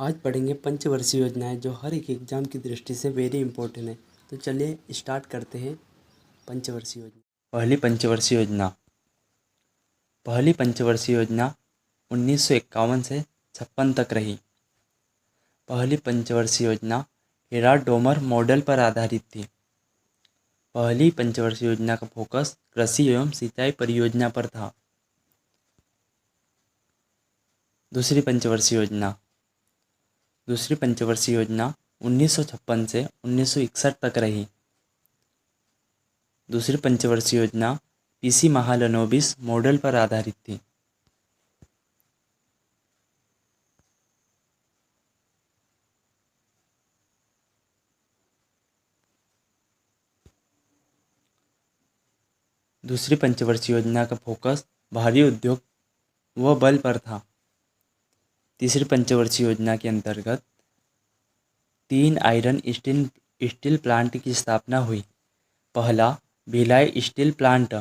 आज पढ़ेंगे पंचवर्षीय योजनाएं जो हर एक एग्जाम की दृष्टि से वेरी इंपॉर्टेंट है। तो चलिए स्टार्ट करते हैं। पंचवर्षीय योजना। पहली पंचवर्षीय योजना 1951 से 56 तक रही। पहली पंचवर्षीय योजना हेराल्ड डोमर मॉडल पर आधारित थी। पहली पंचवर्षीय योजना का फोकस कृषि एवं सिंचाई परियोजना पर था। दूसरी पंचवर्षीय योजना 1956 से 1961 तक रही। दूसरी पंचवर्षीय योजना पीसी महालनोबिस मॉडल पर आधारित थी। दूसरी पंचवर्षीय योजना का फोकस भारी उद्योग व बल पर था। तीसरी पंचवर्षीय योजना के अंतर्गत 3 आयरन स्टील प्लांट की स्थापना हुई। पहला भिलाई स्टील प्लांट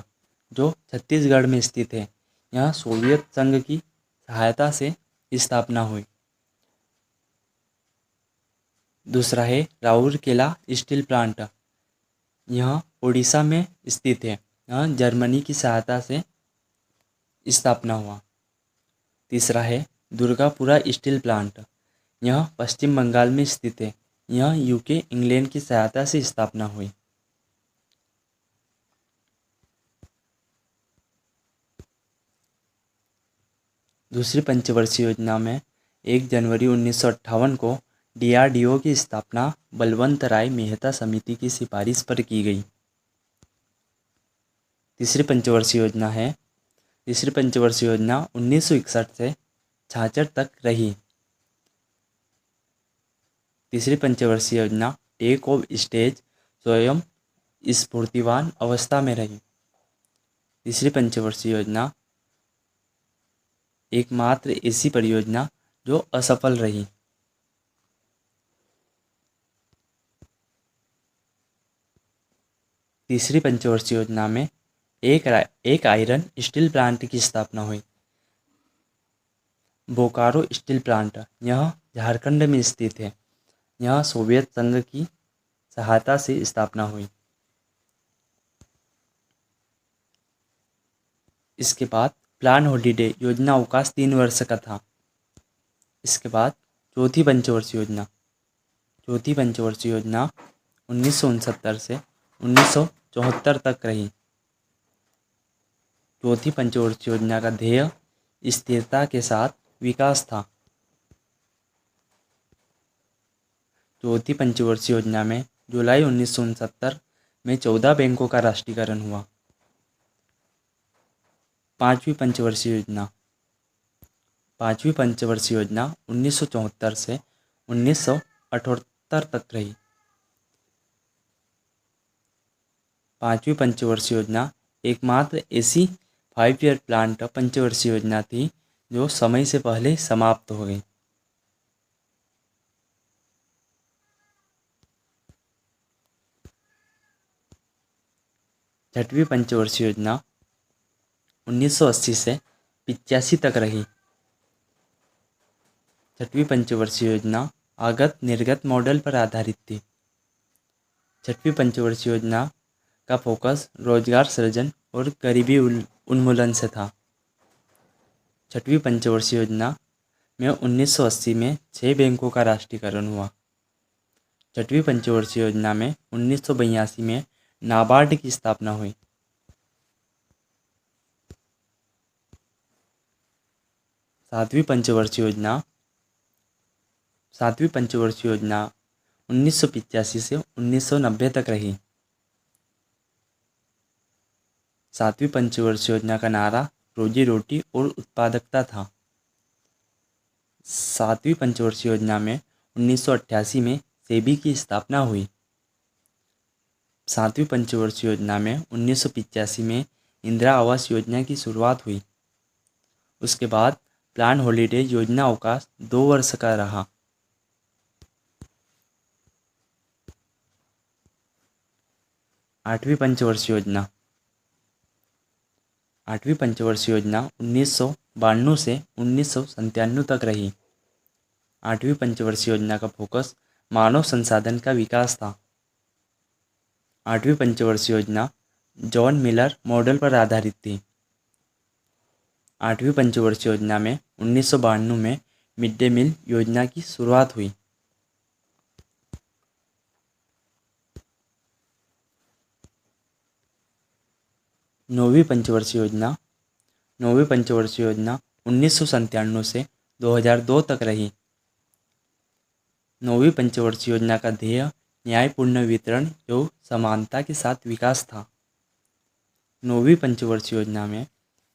जो छत्तीसगढ़ में स्थित है, यहाँ सोवियत संघ की सहायता से स्थापना हुई। दूसरा है राउरकेला स्टील प्लांट, यह उड़ीसा में स्थित है, यहाँ जर्मनी की सहायता से स्थापना हुआ। तीसरा है दुर्गापुरा स्टील प्लांट, यह पश्चिम बंगाल में स्थित है, यह यूके इंग्लैंड की सहायता से स्थापना हुई। दूसरी पंचवर्षीय योजना में 1 जनवरी 1958 को डीआरडीओ की स्थापना बलवंत राय मेहता समिति की सिफारिश पर की गई। तीसरी पंचवर्षीय योजना 1961 से 66 तक रही। तीसरी पंचवर्षीय योजना टेक ऑफ स्टेज स्वयं स्फूर्तिवान अवस्था में रही। तीसरी पंचवर्षीय योजना एकमात्र ऐसी परियोजना जो असफल रही। तीसरी पंचवर्षीय योजना में एक आयरन स्टील प्लांट की स्थापना हुई। बोकारो स्टील प्लांट, यह झारखंड में स्थित है, यह सोवियत संघ की सहायता से स्थापना हुई। इसके बाद प्लान हॉलीडे योजना अवकाश 3 वर्ष का था। इसके बाद चौथी पंचवर्षीय योजना 1969 से 1974 तक रही। चौथी पंचवर्षीय योजना का ध्येय स्थिरता के साथ विकास था। चौथी पंचवर्षीय योजना में जुलाई 1969 में 14 बैंकों का राष्ट्रीयकरण हुआ। पांचवी पंचवर्षीय योजना 1974 से 1978 तक रही। पांचवी पंचवर्षीय योजना एकमात्र ऐसी 5 ईयर प्लांट पंचवर्षीय योजना थी जो समय से पहले समाप्त हो गई। छठवीं पंचवर्षीय योजना 1980 से 85 तक रही। छठवीं पंचवर्षीय योजना आगत निर्गत मॉडल पर आधारित थी। छठवीं पंचवर्षीय योजना का फोकस रोजगार सृजन और गरीबी उन्मूलन से था। छठवीं पंचवर्षीय योजना में 1980 में 6 बैंकों का राष्ट्रीयकरण हुआ। छठवीं पंचवर्षीय योजना में 1982 में नाबार्ड की स्थापना हुई। सातवीं पंचवर्षीय योजना 1985 से 1990 तक रही। सातवीं पंचवर्षीय योजना का नारा रोजी रोटी और उत्पादकता था। सातवीं पंचवर्षीय योजना में 1988 में सेबी की स्थापना हुई। सातवीं पंचवर्षीय योजना में 1985 में इंदिरा आवास योजना की शुरुआत हुई। उसके बाद प्लान हॉलीडे योजना अवकाश 2 वर्ष का रहा। आठवीं पंचवर्षीय योजना 1992 से 1997 तक रही। 8वीं पंचवर्षीय योजना का फोकस मानव संसाधन का विकास था। 8वीं पंचवर्षीय योजना जॉन मिलर मॉडल पर आधारित थी। 8वीं पंचवर्षीय योजना में 1992 में मिड डे मील योजना की शुरुआत हुई। 9वीं पंचवर्षीय योजना 1997 से 2002 तक रही। 9वीं पंचवर्षीय योजना का ध्येय न्यायपूर्ण वितरण एवं समानता के साथ विकास था। 9वीं पंचवर्षीय योजना में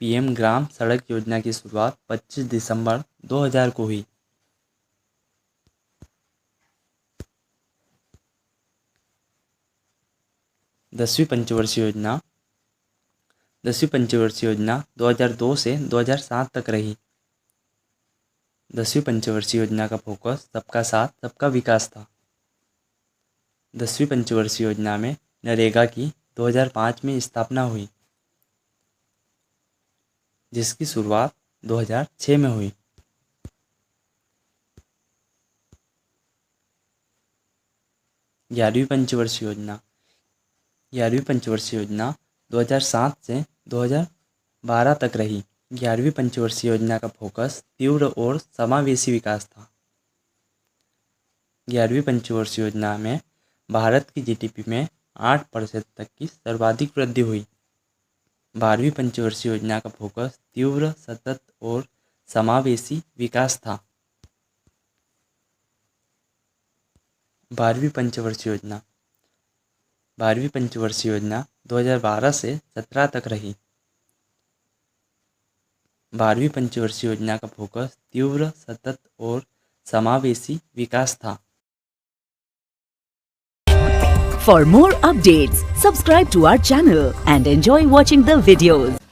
पीएम ग्राम सड़क योजना की शुरुआत 25 दिसंबर 2000 को हुई। 10वीं पंचवर्षीय योजना 2002 से 2007 तक रही। 10वीं पंचवर्षीय योजना का फोकस सबका साथ सबका विकास था। 10वीं पंचवर्षीय योजना में नरेगा की 2005 में स्थापना हुई, जिसकी शुरुआत 2006 में हुई। 11वीं पंचवर्षीय योजना 2007 से 2012 तक रही। 11वीं पंचवर्षीय योजना का फोकस तीव्र और समावेशी विकास था। 11वीं पंचवर्षीय योजना में भारत की जीडीपी में 8% तक की सर्वाधिक वृद्धि हुई। 12वीं पंचवर्षीय योजना का फोकस तीव्र, सतत और समावेशी विकास था। 12वीं पंचवर्षीय योजना 2012 से 17 तक रही। 12वीं पंचवर्षीय योजना का फोकस तीव्र, सतत और समावेशी विकास था। For more updates, subscribe to our channel and enjoy watching the videos.